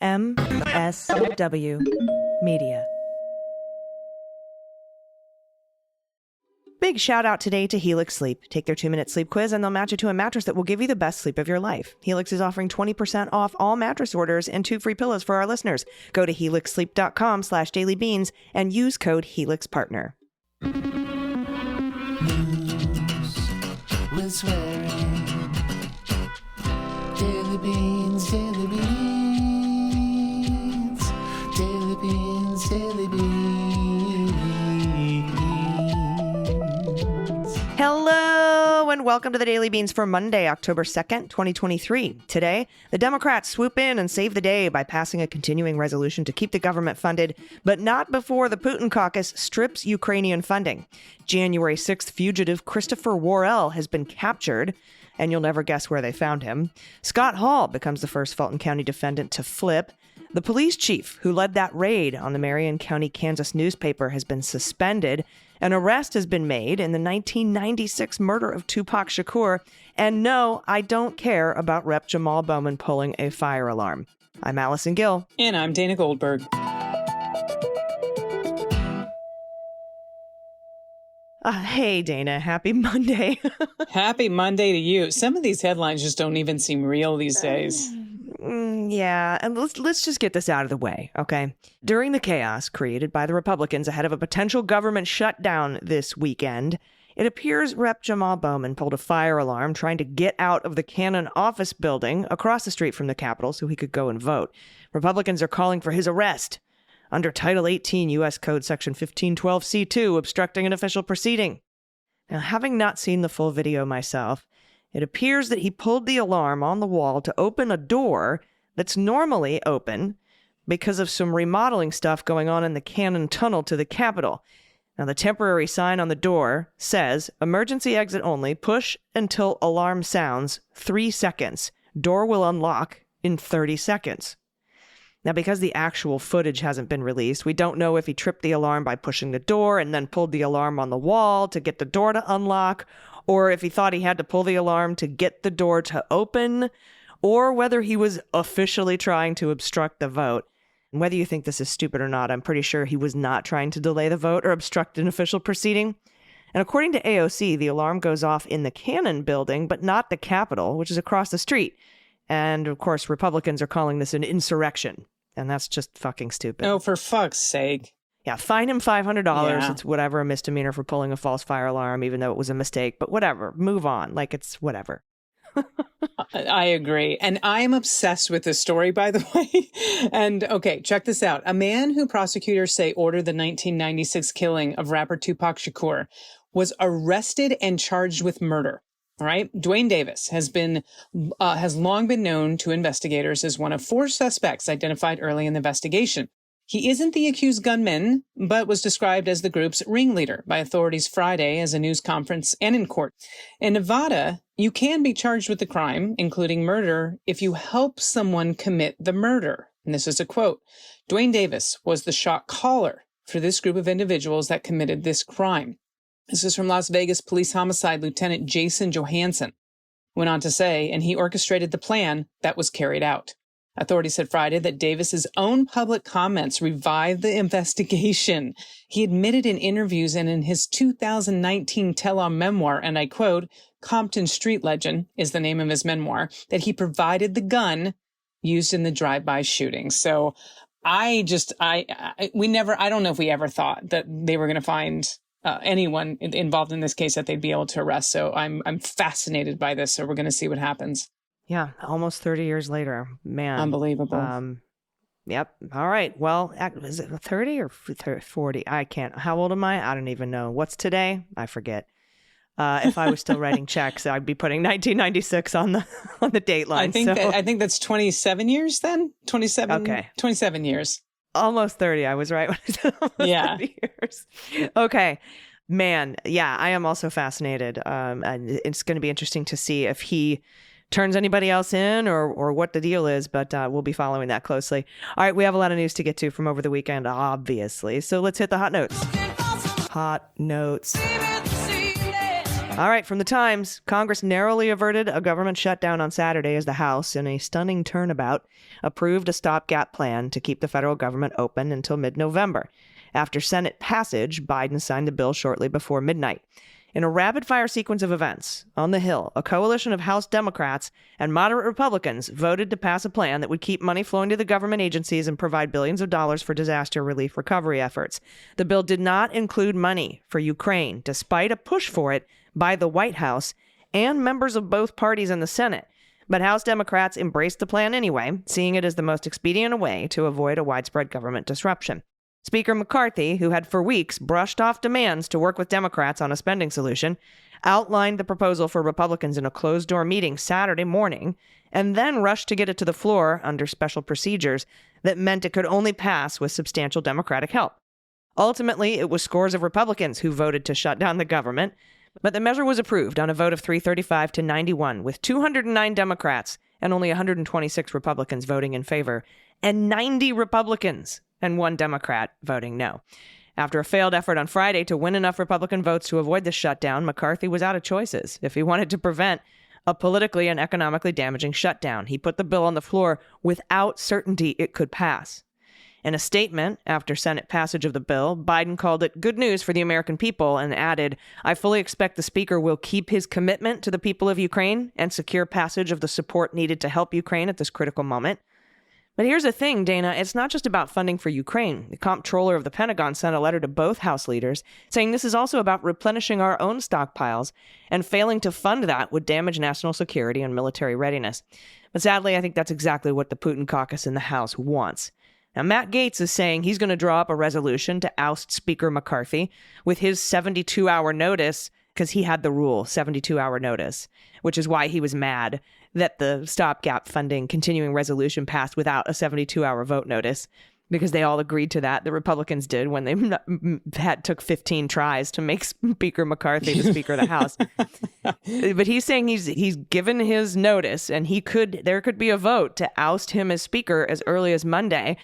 MSW Media. Big shout out today to Helix Sleep. Take their 2-minute sleep quiz and they'll match you to a mattress that will give you the best sleep of your life. Helix is offering 20% off all mattress orders and 2 free pillows for our listeners. Go to helixsleep.com/dailybeans and use code HelixPartner. News with swearing. Daily beans, daily beans. Daily beans, daily beans. Hello and welcome to the Daily Beans for Monday, October 2nd, 2023. Today, the Democrats swoop in and save the day by passing a continuing resolution to keep the government funded, but not before the Putin caucus strips Ukrainian funding. January 6th fugitive Christopher Worrell has been captured, and you'll never guess where they found him. Scott Hall becomes the first Fulton County defendant to flip. The police chief who led that raid on the Marion County Kansas newspaper has been suspended. An arrest has been made in the 1996 murder of Tupac Shakur. And no, I don't care about Rep. Jamaal Bowman pulling a fire alarm. I'm Allison Gill. And I'm Dana Goldberg. Hey, Dana. Happy Monday. Happy Monday to you. Some of these headlines just don't even seem real these days. Yeah, and let's just get this out of the way, okay? During the chaos created by the Republicans ahead of a potential government shutdown this weekend, it appears Rep. Jamaal Bowman pulled a fire alarm trying to get out of the Cannon office building across the street from the Capitol so he could go and vote. Republicans are calling for his arrest under Title 18 U.S. Code Section 1512C2, obstructing an official proceeding. Now, having not seen the full video myself, it appears that he pulled the alarm on the wall to open a door that's normally open because of some remodeling stuff going on in the Cannon tunnel to the Capitol. Now, the temporary sign on the door says, "Emergency exit only, push until alarm sounds, 3 seconds. Door will unlock in 30 seconds. Now, because the actual footage hasn't been released, we don't know if he tripped the alarm by pushing the door and then pulled the alarm on the wall to get the door to unlock, or if he thought he had to pull the alarm to get the door to open, or whether he was officially trying to obstruct the vote. And whether you think this is stupid or not, I'm pretty sure he was not trying to delay the vote or obstruct an official proceeding. And according to AOC, the alarm goes off in the Cannon building, but not the Capitol, which is across the street. And of course, Republicans are calling this an insurrection. And that's just fucking stupid. Oh, for fuck's sake. Yeah, fine him $500. Yeah. It's whatever, a misdemeanor for pulling a false fire alarm, even though it was a mistake. But whatever, move on. Like, it's whatever. I agree. And I am obsessed with this story, by the way. And okay, check this out. A man who prosecutors say ordered the 1996 killing of rapper Tupac Shakur was arrested and charged with murder. All right. Dwayne Davis has long been known to investigators as one of 4 suspects identified early in the investigation. He isn't the accused gunman, but was described as the group's ringleader by authorities Friday as a news conference and in court. In Nevada, you can be charged with the crime, including murder, if you help someone commit the murder. And this is a quote. Dwayne Davis was the shot caller for this group of individuals that committed this crime. This is from Las Vegas Police Homicide Lieutenant Jason Johansson. Went on to say, and he orchestrated the plan that was carried out. Authorities said Friday that Davis's own public comments revived the investigation. He admitted in interviews and in his 2019 tell-all memoir, and I quote, Compton Street Legend is the name of his memoir, that he provided the gun used in the drive-by shooting. So I don't know if we ever thought that they were going to find anyone involved in this case that they'd be able to arrest. So I'm fascinated by this. So we're going to see what happens. Yeah, almost 30 years later. Man. Unbelievable. Yep. All right. Well, is it 30 or 40? I can't. How old am I? I don't even know. What's today? I forget. If I was still writing checks, I'd be putting 1996 on the date line. I think that's 27 years then? 27. Okay. 27 years. Almost 30. I was right when I said almost 30 years. Okay. Man. Yeah, I am also fascinated. And it's going to be interesting to see if he turns anybody else in or what the deal is, but we'll be following that closely. All right, we have a lot of news to get to from over the weekend, obviously. So let's hit the hot notes. Hot notes. All right, from the Times, Congress narrowly averted a government shutdown on Saturday as the House, in a stunning turnabout, approved a stopgap plan to keep the federal government open until mid-November. After Senate passage, Biden signed the bill shortly before midnight. In a rapid-fire sequence of events, on the Hill, a coalition of House Democrats and moderate Republicans voted to pass a plan that would keep money flowing to the government agencies and provide billions of dollars for disaster relief recovery efforts. The bill did not include money for Ukraine, despite a push for it by the White House and members of both parties in the Senate. But House Democrats embraced the plan anyway, seeing it as the most expedient way to avoid a widespread government disruption. Speaker McCarthy, who had for weeks brushed off demands to work with Democrats on a spending solution, outlined the proposal for Republicans in a closed-door meeting Saturday morning, and then rushed to get it to the floor under special procedures that meant it could only pass with substantial Democratic help. Ultimately, it was scores of Republicans who voted to shut down the government, but the measure was approved on a vote of 335 to 91, with 209 Democrats and only 126 Republicans voting in favor, and 90 Republicans and 1 Democrat voting no. After a failed effort on Friday to win enough Republican votes to avoid the shutdown, McCarthy was out of choices if he wanted to prevent a politically and economically damaging shutdown. He put the bill on the floor without certainty it could pass. In a statement after Senate passage of the bill, Biden called it good news for the American people and added, "I fully expect the Speaker will keep his commitment to the people of Ukraine and secure passage of the support needed to help Ukraine at this critical moment." But here's the thing, Dana, it's not just about funding for Ukraine. The comptroller of the Pentagon sent a letter to both House leaders saying this is also about replenishing our own stockpiles, and failing to fund that would damage national security and military readiness. But sadly, I think that's exactly what the Putin caucus in the House wants. Now, Matt Gaetz is saying he's going to draw up a resolution to oust Speaker McCarthy with his 72-hour notice, because he had the rule, 72-hour notice, which is why he was mad that the stopgap funding continuing resolution passed without a 72-hour vote notice, because they all agreed to that. The Republicans did when they took 15 tries to make Speaker McCarthy the Speaker of the House. But he's saying he's given his notice, and there could be a vote to oust him as Speaker as early as Monday.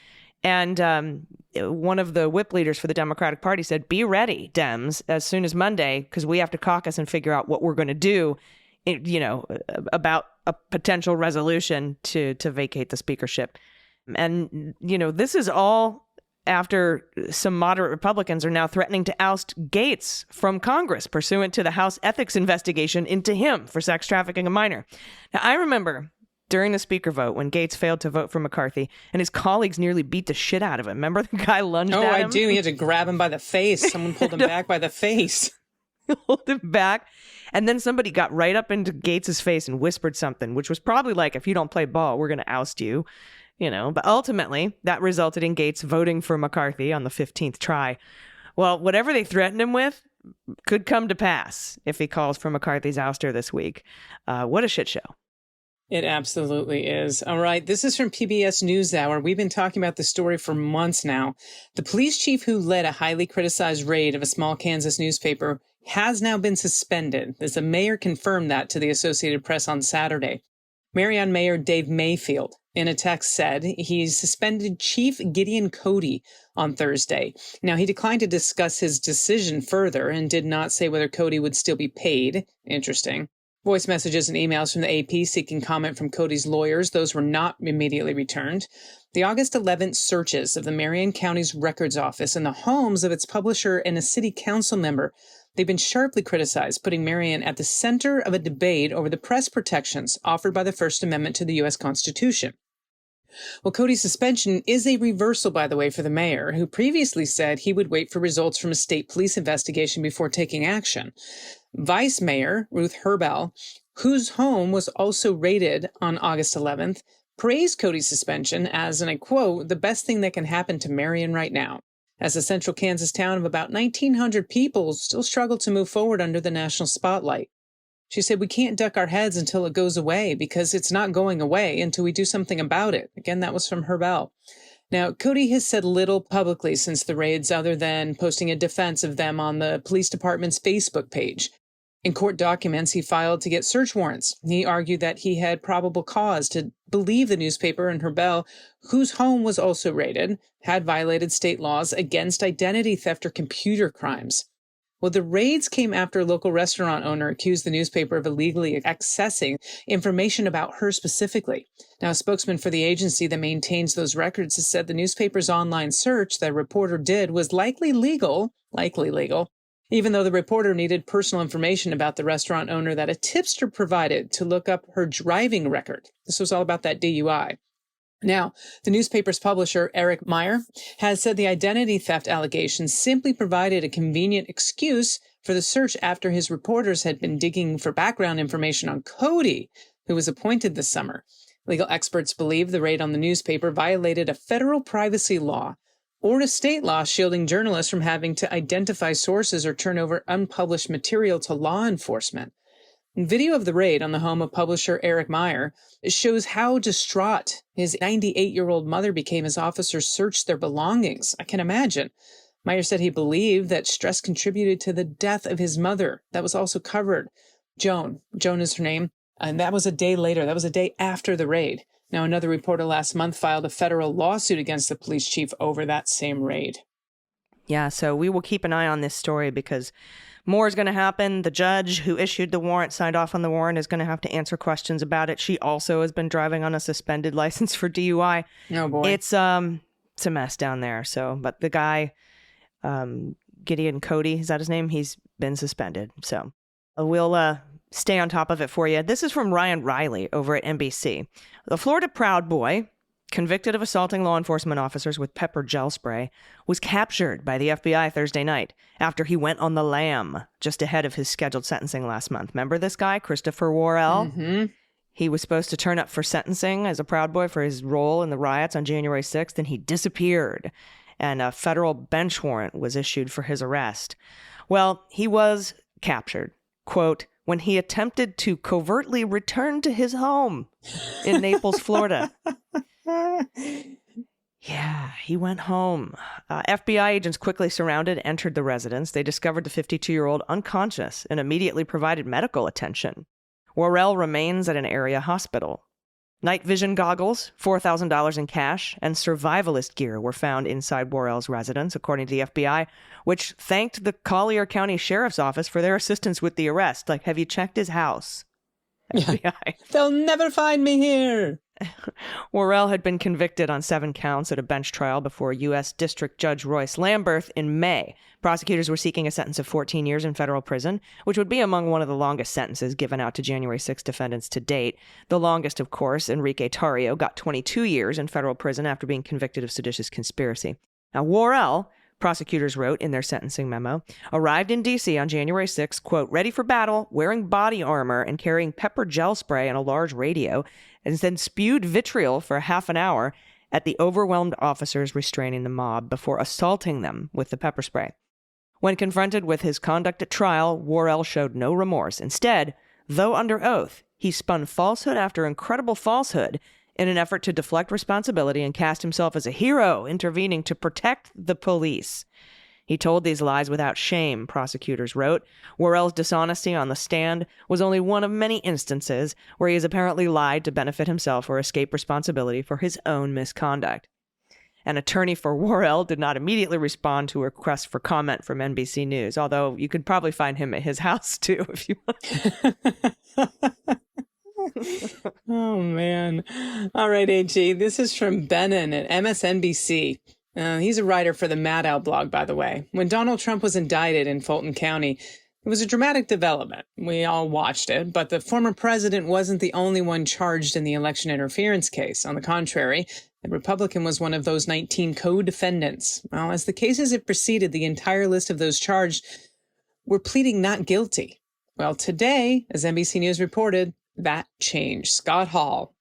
And one of the whip leaders for the Democratic Party said, "Be ready, Dems, as soon as Monday, because we have to caucus and figure out what we're going to do, about a potential resolution to vacate the speakership." And, this is all after some moderate Republicans are now threatening to oust Gaetz from Congress pursuant to the House ethics investigation into him for sex trafficking a minor. Now, I remember during the speaker vote when Gaetz failed to vote for McCarthy and his colleagues nearly beat the shit out of him. Remember the guy lunged at him? Oh, I do. He had to grab him by the face. Someone pulled him back by the face. Hold him back. And then somebody got right up into Gaetz's face and whispered something, which was probably like, if you don't play ball, we're going to oust you. But ultimately, that resulted in Gaetz voting for McCarthy on the 15th try. Well, whatever they threatened him with could come to pass if he calls for McCarthy's ouster this week. What a shit show. It absolutely is. All right. This is from PBS NewsHour. We've been talking about this story for months now. The police chief who led a highly criticized raid of a small Kansas newspaper has now been suspended, as the mayor confirmed that to the Associated Press on Saturday. Marion Mayor Dave Mayfield, in a text, said he suspended Chief Gideon Cody on Thursday. Now, he declined to discuss his decision further and did not say whether Cody would still be paid. Interesting. Voice messages and emails from the AP seeking comment from Cody's lawyers. Those were not immediately returned. The August 11th searches of the Marion County's records office and the homes of its publisher and a city council member, they've been sharply criticized, putting Marion at the center of a debate over the press protections offered by the First Amendment to the U.S. Constitution. Well, Cody's suspension is a reversal, by the way, for the mayor, who previously said he would wait for results from a state police investigation before taking action. Vice Mayor Ruth Herbell, whose home was also raided on August 11th, praised Cody's suspension as, and I quote, "the best thing that can happen to Marion right now," as a central Kansas town of about 1,900 people still struggle to move forward under the national spotlight. She said, "We can't duck our heads until it goes away, because it's not going away until we do something about it." Again, that was from Herbell. Now, Cody has said little publicly since the raids other than posting a defense of them on the police department's Facebook page. In court documents he filed to get search warrants, he argued that he had probable cause to believe the newspaper and Herbell, whose home was also raided, had violated state laws against identity theft or computer crimes. Well, the raids came after a local restaurant owner accused the newspaper of illegally accessing information about her specifically. Now, a spokesman for the agency that maintains those records has said the newspaper's online search that a reporter did was likely legal, even though the reporter needed personal information about the restaurant owner that a tipster provided to look up her driving record. This was all about that DUI. Now, the newspaper's publisher, Eric Meyer, has said the identity theft allegations simply provided a convenient excuse for the search after his reporters had been digging for background information on Cody, who was appointed this summer. Legal experts believe the raid on the newspaper violated a federal privacy law or a state law shielding journalists from having to identify sources or turn over unpublished material to law enforcement. Video of the raid on the home of publisher Eric Meyer shows how distraught his 98-year-old mother became as officers searched their belongings. I can imagine. Meyer said he believed that stress contributed to the death of his mother. That was also covered. Joan is her name. And that was a day later. That was a day after the raid. Now, another reporter last month filed a federal lawsuit against the police chief over that same raid. Yeah, so we will keep an eye on this story because more is going to happen. The judge who issued the warrant, signed off on the warrant, is going to have to answer questions about it. She also has been driving on a suspended license for DUI. Oh, boy. It's a mess down there. So, but the guy, Gideon Cody, is that his name? He's been suspended. So we'll stay on top of it for you. This is from Ryan Riley over at NBC. The Florida Proud Boy, convicted of assaulting law enforcement officers with pepper gel spray, was captured by the FBI Thursday night after he went on the lam just ahead of his scheduled sentencing last month. Remember this guy, Christopher Worrell? Mm-hmm. He was supposed to turn up for sentencing as a Proud Boy for his role in the riots on January 6th, and he disappeared, and a federal bench warrant was issued for his arrest. Well, he was captured, quote, when he attempted to covertly return to his home in Naples, Florida. Yeah, he went home. FBI agents quickly entered the residence. They discovered the 52-year-old unconscious and immediately provided medical attention. Worrell remains at an area hospital. Night vision goggles, $4,000 in cash, and survivalist gear were found inside Worrell's residence, according to the FBI, which thanked the Collier County Sheriff's Office for their assistance with the arrest. Like, have you checked his house? FBI. They'll never find me here. Worrell had been convicted on 7 counts at a bench trial before U.S. District Judge Royce Lamberth in May. Prosecutors were seeking a sentence of 14 years in federal prison, which would be among one of the longest sentences given out to January 6 defendants to date. The longest, of course, Enrique Tarrio, got 22 years in federal prison after being convicted of seditious conspiracy. Now, Worrell, prosecutors wrote in their sentencing memo, arrived in D.C. on January 6, quote, ready for battle, wearing body armor and carrying pepper gel spray and a large radio, and then spewed vitriol for half an hour at the overwhelmed officers restraining the mob before assaulting them with the pepper spray. When confronted with his conduct at trial, Worrell showed no remorse. Instead, though under oath, he spun falsehood after incredible falsehood in an effort to deflect responsibility and cast himself as a hero, intervening to protect the police. He told these lies without shame, prosecutors wrote. Worrell's dishonesty on the stand was only one of many instances where he has apparently lied to benefit himself or escape responsibility for his own misconduct. An attorney for Worrell did not immediately respond to a request for comment from NBC News, although you could probably find him at his house, too, if you want. Oh, man. All right, AG. This is from Benin at MSNBC. He's a writer for the Mad Owl blog, by the way. When Donald Trump was indicted in Fulton County, it was a dramatic development. We all watched it, but the former president wasn't the only one charged in the election interference case. On the contrary, the Republican was one of those 19 co-defendants. Well, as the cases have proceeded, the entire list of those charged were pleading not guilty. Well, today, as NBC News reported, that changed. Scott Hall,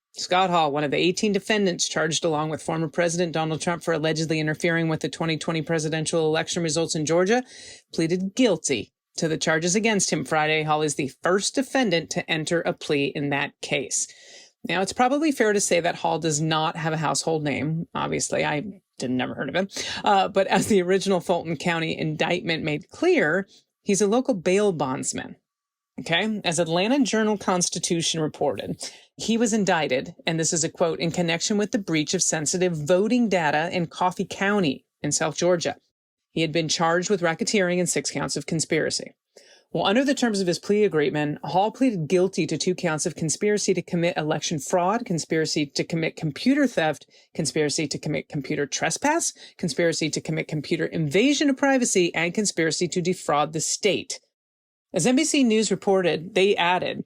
one of the 18 defendants charged along with former President Donald Trump for allegedly interfering with the 2020 presidential election results in Georgia, pleaded guilty to the charges against him Friday. Hall is the first defendant to enter a plea in that case. Now, it's probably fair to say that Hall does not have a household name. Obviously, I never heard of him. But as the original Fulton County indictment made clear, he's a local bail bondsman. Okay, as Atlanta Journal-Constitution reported, he was indicted, and this is a quote, in connection with the breach of sensitive voting data in Coffee County in South Georgia. He had been charged with racketeering and 6 counts of conspiracy. Well, under the terms of his plea agreement, Hall pleaded guilty to 2 counts of conspiracy to commit election fraud, conspiracy to commit computer theft, conspiracy to commit computer trespass, conspiracy to commit computer invasion of privacy, and conspiracy to defraud the state. As NBC News reported, they added,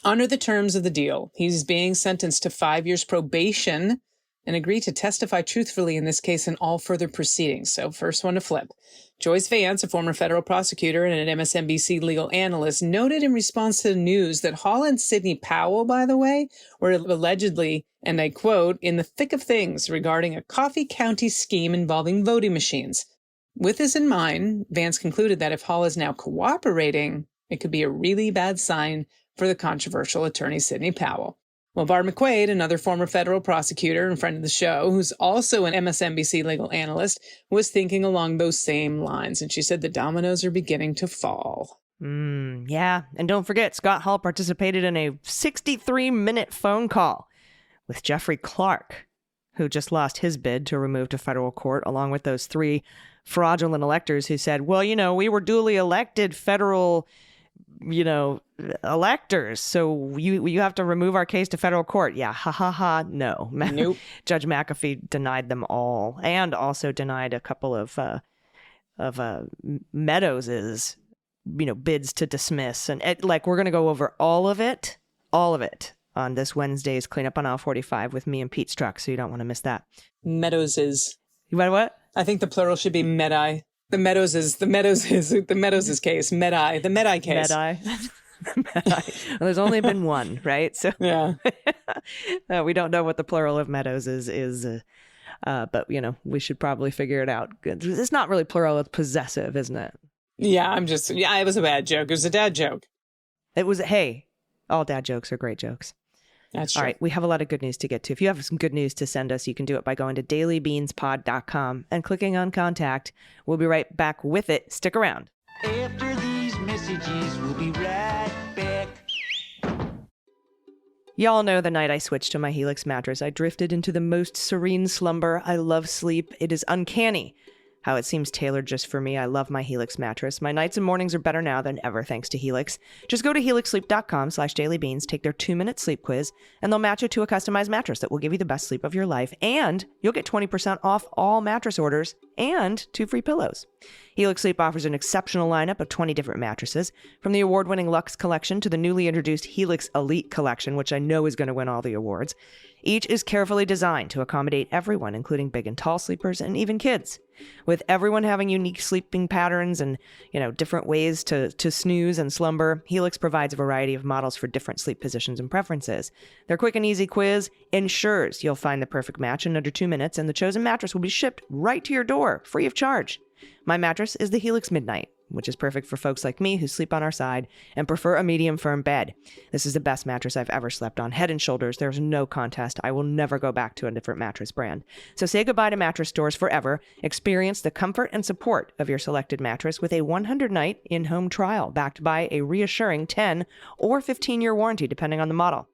under the terms of the deal, he's being sentenced to 5 years probation and agreed to testify truthfully in this case in all further proceedings. So first one to flip. Joyce Vance, a former federal prosecutor and an MSNBC legal analyst, noted in response to the news that Hall and Sidney Powell, by the way, were allegedly, and I quote, in the thick of things regarding a Coffee County scheme involving voting machines. With this in mind, Vance concluded that if Hall is now cooperating, it could be a really bad sign for the controversial attorney Sidney Powell. Well, Barb McQuaid, another former federal prosecutor and friend of the show, who's also an MSNBC legal analyst, was thinking along those same lines. And she said the dominoes are beginning to fall. Yeah. And don't forget, Scott Hall participated in a 63-minute phone call with Jeffrey Clark, who just lost his bid to remove to federal court, along with those 3 fraudulent electors who said, well, we were duly elected federal electors, so you have to remove our case to federal court. Yeah, no. Nope. Judge McAfee denied them all, and also denied a couple of Meadows's bids to dismiss, and we're gonna go over all of it on this Wednesday's Cleanup on Aisle 45 with me and Pete Struck, so you don't want to miss that. Meadows's. You want what? I think the plural should be Medai. The Meadows is case. Medai. The Medai case. Medai. Well, there's only been one, right? So yeah. We don't know what the plural of Meadows is, but we should probably figure it out. It's not really plural; it's possessive, isn't it? Yeah, it was a bad joke. It was a dad joke. It was. Hey, all dad jokes are great jokes. That's true. All right, we have a lot of good news to get to. If you have some good news to send us, you can do it by going to dailybeanspod.com and clicking on contact. We'll be right back with it. Stick around. After these messages, we'll be right back. Y'all know the night I switched to my Helix mattress, I drifted into the most serene slumber. I love sleep. It is uncanny how it seems tailored just for me. I love my Helix mattress. My nights and mornings are better now than ever thanks to Helix. Just go to helixsleep.com/dailybeans, take their 2-minute sleep quiz, and they'll match you to a customized mattress that will give you the best sleep of your life. And you'll get 20% off all mattress orders and 2 free pillows. Helix Sleep offers an exceptional lineup of 20 different mattresses, from the award-winning Luxe Collection to the newly introduced Helix Elite Collection, which I know is going to win all the awards. Each is carefully designed to accommodate everyone, including big and tall sleepers and even kids. With everyone having unique sleeping patterns and, different ways to snooze and slumber, Helix provides a variety of models for different sleep positions and preferences. Their quick and easy quiz ensures you'll find the perfect match in under 2 minutes, and the chosen mattress will be shipped right to your door, free of charge. My mattress is the Helix Midnight, which is perfect for folks like me who sleep on our side and prefer a medium firm bed. This is the best mattress I've ever slept on. Head and shoulders, there's no contest. I will never go back to a different mattress brand. So say goodbye to mattress stores forever. Experience the comfort and support of your selected mattress with a 100-night in-home trial backed by a reassuring 10 or 15-year warranty depending on the model.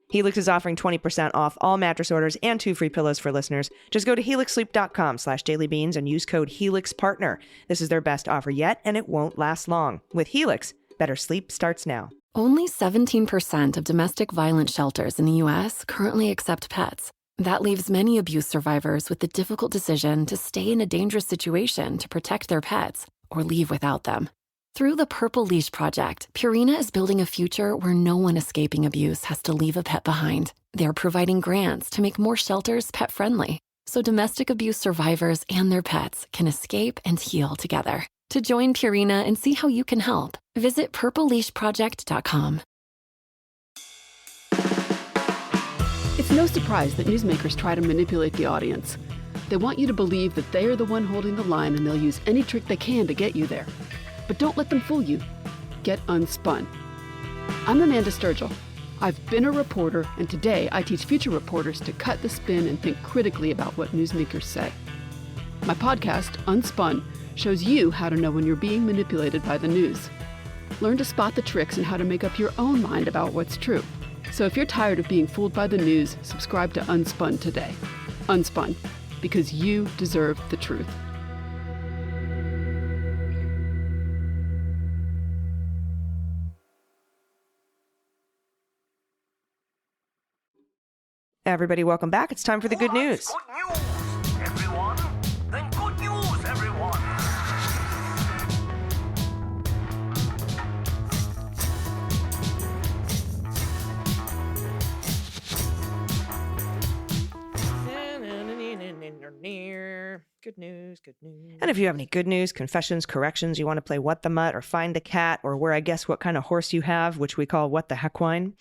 Helix is offering 20% off all mattress orders and 2 free pillows for listeners. Just go to helixsleep.com/dailybeans and use code HELIXPARTNER. This is their best offer yet, and it won't last long. With Helix, better sleep starts now. Only 17% of domestic violence shelters in the U.S. currently accept pets. That leaves many abuse survivors with the difficult decision to stay in a dangerous situation to protect their pets or leave without them. Through the Purple Leash Project, Purina is building a future where no one escaping abuse has to leave a pet behind. They're providing grants to make more shelters pet-friendly, so domestic abuse survivors and their pets can escape and heal together. To join Purina and see how you can help, visit purpleleashproject.com. It's no surprise that newsmakers try to manipulate the audience. They want you to believe that they are the one holding the line, and they'll use any trick they can to get you there. But don't let them fool you. Get unspun. I'm Amanda Sturgill. I've been a reporter, and today I teach future reporters to cut the spin and think critically about what newsmakers say. My podcast, Unspun, shows you how to know when you're being manipulated by the news. Learn to spot the tricks and how to make up your own mind about what's true. So if you're tired of being fooled by the news, subscribe to Unspun today. Unspun, because you deserve the truth. Everybody, welcome back. It's time for the good news. Good news, everyone. Then good news, everyone. Good news, good news. And if you have any good news, confessions, corrections, you want to play What the Mutt or Find a Cat or Where I Guess What Kind of Horse You Have, which we call What the Heck Wine,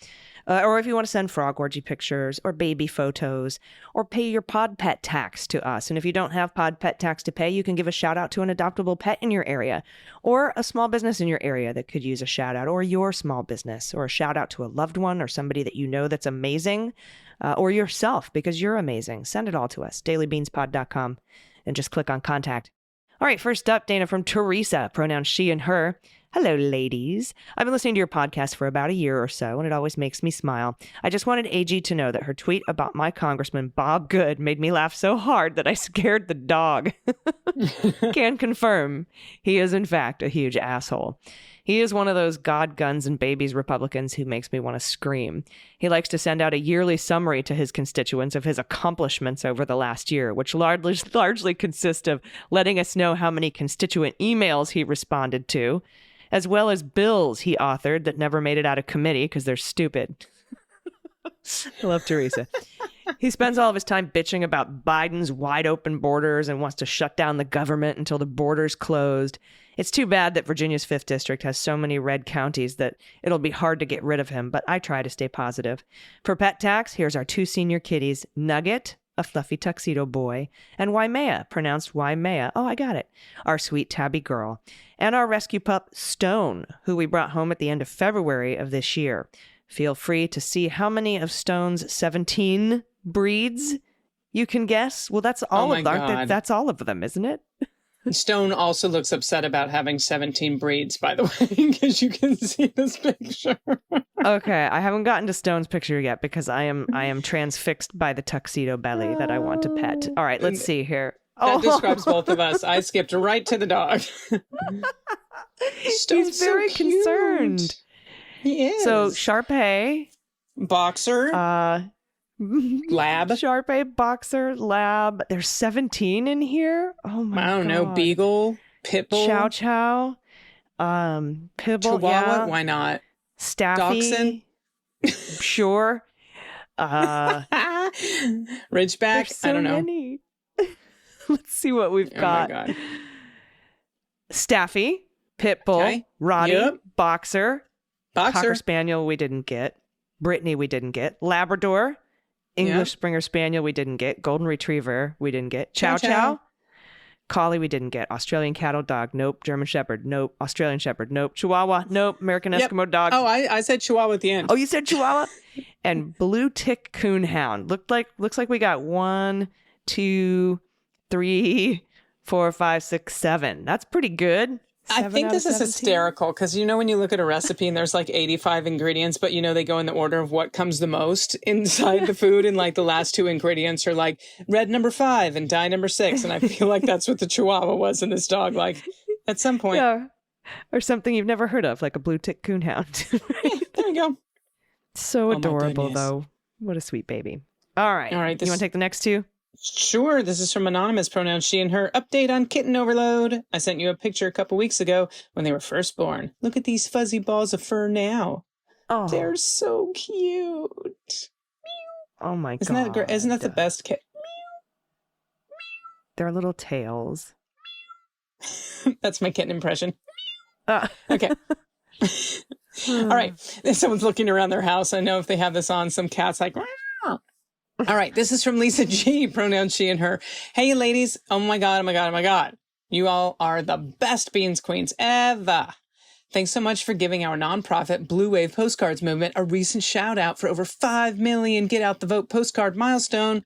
or if you want to send frog orgy pictures or baby photos or pay your pod pet tax to us. And if you don't have pod pet tax to pay, you can give a shout out to an adoptable pet in your area or a small business in your area that could use a shout out, or your small business, or a shout out to a loved one or somebody that you know that's amazing, or yourself because you're amazing. Send it all to us, dailybeanspod.com, and just click on contact. All right, first up, Dana from Teresa, pronouns she and her. Hello, ladies. I've been listening to your podcast for about a year or so, and it always makes me smile. I just wanted AG to know that her tweet about my congressman, Bob Good, made me laugh so hard that I scared the dog. Can confirm he is, in fact, a huge asshole. He is one of those God, guns, and babies Republicans who makes me want to scream. He likes to send out a yearly summary to his constituents of his accomplishments over the last year, which largely consist of letting us know how many constituent emails he responded to, as well as bills he authored that never made it out of committee because they're stupid. I love Teresa. He spends all of his time bitching about Biden's wide open borders and wants to shut down the government until the borders closed. It's too bad that Virginia's 5th District has so many red counties that it'll be hard to get rid of him, but I try to stay positive. For pet tax, here's our 2 senior kitties, Nugget, a fluffy tuxedo boy, and Waimea, pronounced Waimea. Oh, I got it. Our sweet tabby girl. And our rescue pup, Stone, who we brought home at the end of February of this year. Feel free to see how many of Stone's 17 breeds you can guess. Well, that's all of them. That's all of them, isn't it? Stone also looks upset about having 17 breeds, by the way, because you can see this picture. Okay, I haven't gotten to Stone's picture yet because I am transfixed by the tuxedo belly that I want to pet. All right, let's see here. That describes both of us. I skipped right to the dog. He's very concerned. He is. So Shar-Pei, boxer, lab, Shar-Pei, boxer, lab. There's 17 in here. Oh my god! I don't know. Beagle, pitbull, Chow Chow, Pibble, Chihuahua. yeah. Why not? Staffy, sure. Ridgeback. So I don't know. Many. Let's see what we've got. Oh my god. Staffy, Pitbull, Okay. Roddy, Yep. Boxer, Cocker Spaniel we didn't get, Brittany we didn't get, Labrador, English Springer Spaniel we didn't get, Golden Retriever we didn't get, Chow Chow, Collie we didn't get, Australian Cattle Dog, nope, German Shepherd, nope, Australian Shepherd, nope, Chihuahua, nope, American Eskimo Dog. Oh, I said Chihuahua at the end. Oh, you said Chihuahua? And Blue Tick Coonhound. Looks like we got 1, 2, 3, 4, 5, 6, 7. That's pretty good. I think this is hysterical because, you know, when you look at a recipe and there's like 85 ingredients, but, you know, they go in the order of what comes the most inside the food. And like the last 2 ingredients are like red number 5 and dye number 6. And I feel like that's what the Chihuahua was in this dog. Like at some point. Yeah. Or something you've never heard of, like a Blue Tick Coonhound. Yeah, there you go. So adorable, though. What a sweet baby. All right. You want to take the next 2? Sure. This is from Anonymous, pronouns she and her. Update on kitten overload. I sent you a picture a couple weeks ago when they were first born. Look at these fuzzy balls of fur now. Oh, they're so cute. Oh my god. Isn't that the best kitten? Their little tails. That's my kitten impression. Okay. All right. If someone's looking around their house, I know if they have this on, some cat's like, "Meow." All right. This is from Lisa G, pronouns she and her. Hey, ladies. Oh my God. Oh my God. Oh my God. You all are the best beans queens ever. Thanks so much for giving our nonprofit Blue Wave Postcards movement a recent shout out for over 5 million Get Out the Vote postcard milestone.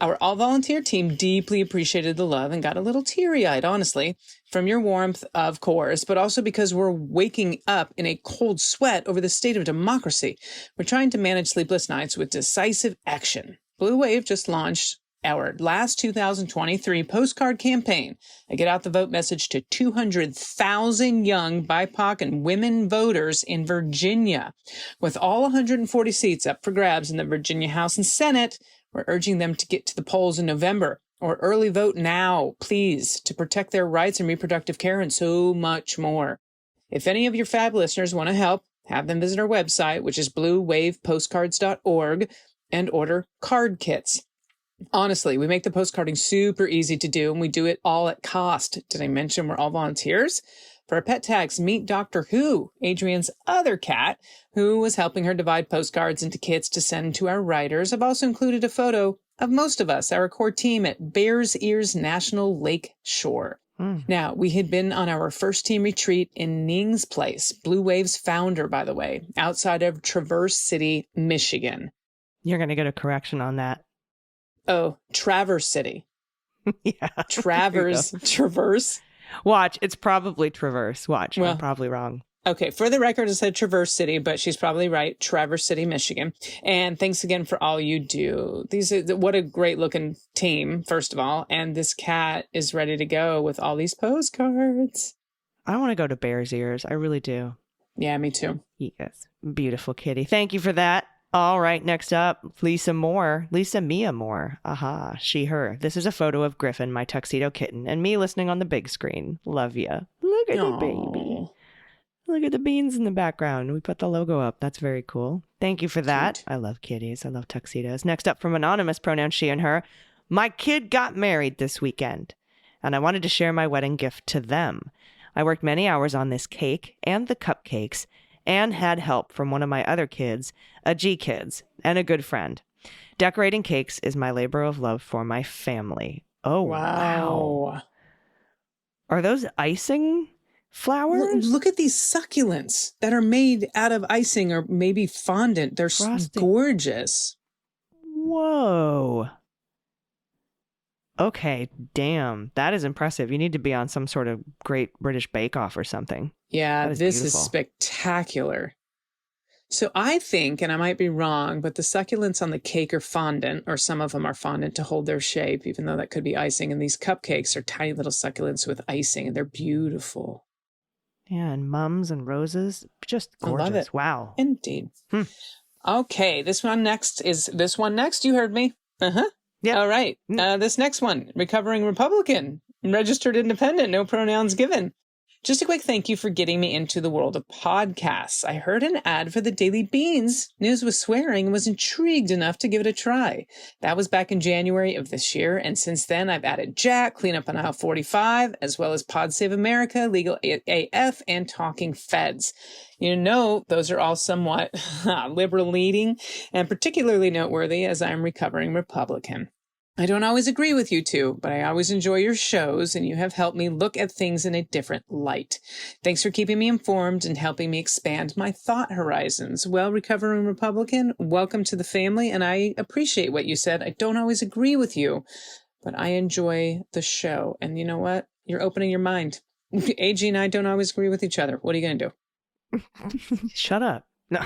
Our all-volunteer team deeply appreciated the love and got a little teary-eyed, honestly, from your warmth, of course, but also because we're waking up in a cold sweat over the state of democracy. We're trying to manage sleepless nights with decisive action. Blue Wave just launched our last 2023 postcard campaign, a Get Out the Vote message to 200,000 young BIPOC and women voters in Virginia. With all 140 seats up for grabs in the Virginia House and Senate, We're urging them to get to the polls in November or early vote now, please, to protect their rights and reproductive care and so much more. If any of your fab listeners want to help, have them visit our website, which is bluewavepostcards.org, and order card kits. Honestly, we make the postcarding super easy to do, and we do it all at cost. Did I mention we're all volunteers? For our pet tags, meet Dr. Who, Adrian's other cat, who was helping her divide postcards into kits to send to our writers. I've also included a photo of most of us, our core team at Bears Ears National Lake Shore. Now, we had been on our first team retreat in Ning's Place, Blue Wave's founder, by the way, outside of Traverse City, Michigan. You're going to get a correction on that. Oh, Traverse City. Yeah. Traverse. Watch, it's probably Traverse. Watch, Well, I'm probably wrong. Okay, for the record, it said Traverse City, but she's probably right. Traverse City, Michigan. And thanks again for all you do. What a great looking team, first of all. And this cat is ready to go with all these postcards. I want to go to Bears Ears. I really do. Yeah, me too. Yes. Beautiful kitty. Thank you for that. All right, next up, Lisa Mia Moore. Aha, she, her. This is a photo of Griffin, my tuxedo kitten, and me listening on the big screen. Love ya. Look at the baby. Look at the beans in the background. We put the logo up. That's very cool. Thank you for that. Cute. I love kitties. I love tuxedos. Next up from Anonymous, pronoun she and her. My kid got married this weekend, and I wanted to share my wedding gift to them. I worked many hours on this cake and the cupcakes and had help from one of my other kids, a G-Kids, and a good friend. Decorating cakes is my labor of love for my family. Oh, wow. Are those icing flowers? Look at these succulents that are made out of icing or maybe fondant. They're gorgeous. Whoa. Okay, damn. That is impressive. You need to be on some sort of Great British Bake Off or something. Yeah, this beautiful. Is spectacular. So I think, and I might be wrong, but the succulents on the cake are fondant, or some of them are fondant to hold their shape, even though that could be icing. And these cupcakes are tiny little succulents with icing, and they're beautiful. Yeah, and mums and roses. Just gorgeous. I love it. Wow. Indeed. Okay, this one next. You heard me. Uh-huh. Yeah. All right. This next one, recovering Republican, registered independent, no pronouns given. Just a quick thank you for getting me into the world of podcasts. I heard an ad for the Daily Beans news with swearing and was intrigued enough to give it a try. That was back in January of this year. And since then, I've added Jack, Cleanup on Aisle 45, as well as Pod Save America, Legal AF, and Talking Feds. You know, those are all somewhat liberal leading and particularly noteworthy as I'm recovering Republican. I don't always agree with you two, but I always enjoy your shows, and you have helped me look at things in a different light. Thanks for keeping me informed and helping me expand my thought horizons. Well, recovering Republican, welcome to the family, and I appreciate what you said. I don't always agree with you, but I enjoy the show. And you know what? You're opening your mind. AG and I don't always agree with each other. What are you going to do? Shut up. No.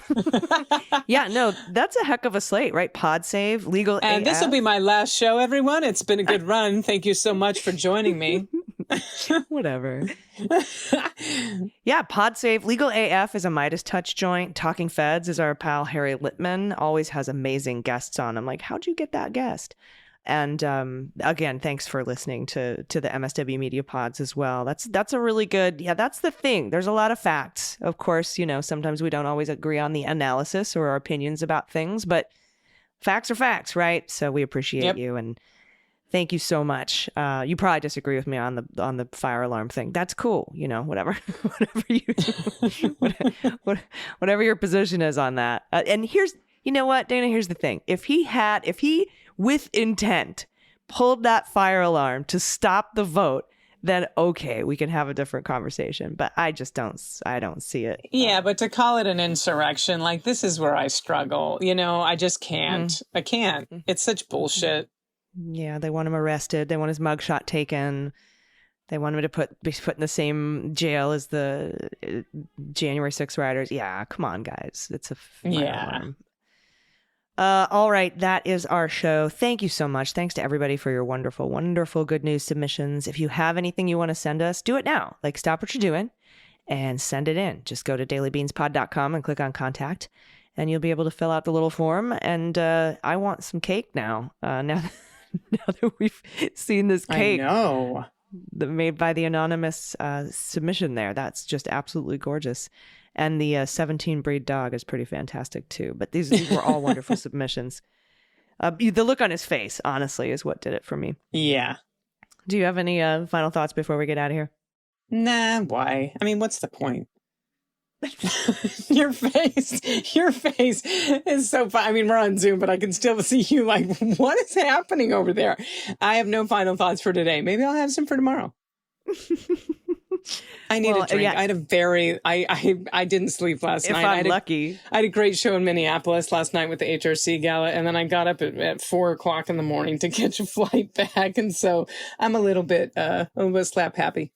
Yeah, no, that's a heck of a slate, right? Pod Save, Legal And AF. this will be my last show, everyone. It's been a good run. Thank you so much for joining me. Whatever. Yeah, Pod Save, Legal AF is a Midas Touch joint. Talking Feds is our pal Harry Littman. Always has amazing guests on. I'm like, how'd you get that guest? And again, thanks for listening to the MSW Media pods as well. That's a really good, that's the thing. There's a lot of facts. Of course, sometimes we don't always agree on the analysis or our opinions about things, but facts are facts, right? So we appreciate you and thank you so much. You probably disagree with me on the fire alarm thing. That's cool. Whatever, whatever your position is on that. And here's, you know what, Dana, here's the thing. If he with intent pulled that fire alarm to stop the vote, then okay, we can have a different conversation. But I don't see it. Yeah, but to call it an insurrection, like, this is where I struggle. I just can't. I can't. It's such bullshit. Yeah, they want him arrested. They want his mugshot taken. They want him to be put in the same jail as the January 6th rioters. Yeah, come on, guys. It's a fire alarm. All right, that is our show. Thank you so much. Thanks to everybody for your wonderful, wonderful good news submissions. If you have anything you want to send us, do it now. Stop what you're doing and send it in. Just go to dailybeanspod.com and click on contact. and you'll be able to fill out the little form. And I want some cake now. Now that we've seen this cake. I know. Made by the anonymous submission there. That's just absolutely gorgeous. And the 17 breed dog is pretty fantastic too. But these were all wonderful submissions. The look on his face, honestly, is what did it for me. Yeah. Do you have any final thoughts before we get out of here? Nah, why? I mean, what's the point? Your face is so fun. I mean, we're on Zoom, but I can still see you like, what is happening over there? I have no final thoughts for today. Maybe I'll have some for tomorrow. I need a drink. Yeah. I had a very, I didn't sleep last night. I'm lucky. I had a great show in Minneapolis last night with the HRC gala, and then I got up at 4:00 in the morning to catch a flight back. And so I'm a little bit slap happy.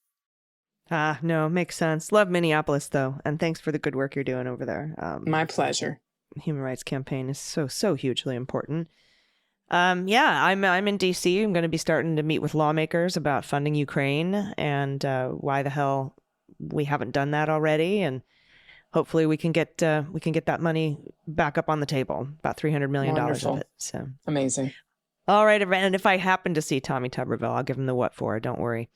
No, makes sense. Love Minneapolis, though. And thanks for the good work you're doing over there. My pleasure. Human rights campaign is so hugely important. I'm in D.C. I'm going to be starting to meet with lawmakers about funding Ukraine and why the hell we haven't done that already. And hopefully we can get that money back up on the table, about $300 million of it. So amazing. All right. And if I happen to see Tommy Tuberville, I'll give him the what for. Don't worry.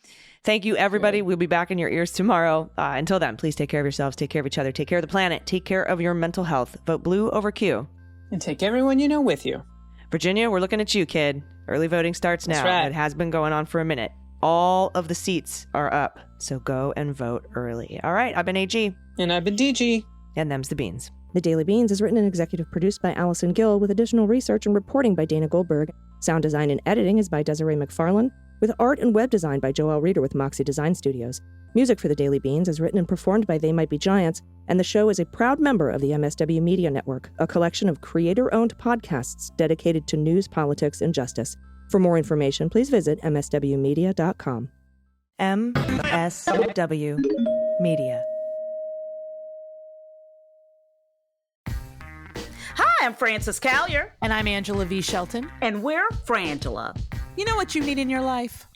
Thank you, everybody. We'll be back in your ears tomorrow. Until then, please take care of yourselves, take care of each other, take care of the planet, take care of your mental health. Vote blue over Q. And take everyone you know with you. Virginia, we're looking at you, kid. Early voting starts now. That's right. It has been going on for a minute. All of the seats are up, so go and vote early. All right, I've been AG. And I've been DG. And them's the beans. The Daily Beans is written and executive produced by Allison Gill with additional research and reporting by Dana Goldberg. Sound design and editing is by Desiree McFarlane, with art and web design by Joelle Reeder with Moxie Design Studios. Music for The Daily Beans is written and performed by They Might Be Giants, and the show is a proud member of the MSW Media Network, a collection of creator-owned podcasts dedicated to news, politics, and justice. For more information, please visit mswmedia.com. MSW Media. Hi, I'm Frances Callier. And I'm Angela V. Shelton. And we're Frangela. You know what you need in your life?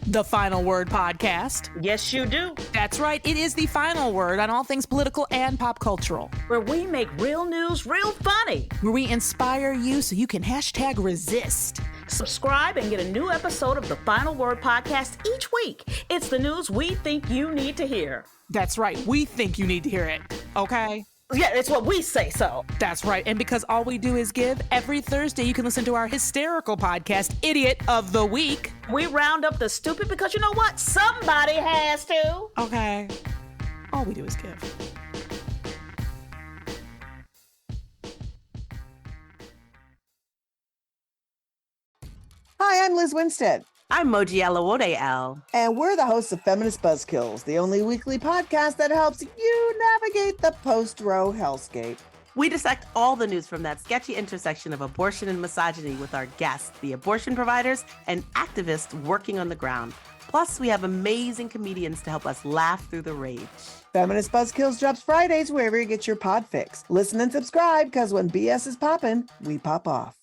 The Final Word podcast. Yes, you do. That's right. It is the final word on all things political and pop cultural. Where we make real news real funny. Where we inspire you so you can #resist. Subscribe and get a new episode of the Final Word podcast each week. It's the news we think you need to hear. That's right. We think you need to hear it. Okay? Yeah, it's what we say so. That's right. And because all we do is give, every Thursday you can listen to our hysterical podcast, Idiot of the Week. We round up the stupid because you know what? Somebody has to. Okay. All we do is give. Hi, I'm Liz Winstead. I'm Moji Alawode Al. And we're the hosts of Feminist Buzzkills, the only weekly podcast that helps you navigate the post-Roe hellscape. We dissect all the news from that sketchy intersection of abortion and misogyny with our guests, the abortion providers and activists working on the ground. Plus, we have amazing comedians to help us laugh through the rage. Feminist Buzzkills drops Fridays wherever you get your pod fix. Listen and subscribe, because when BS is poppin', we pop off.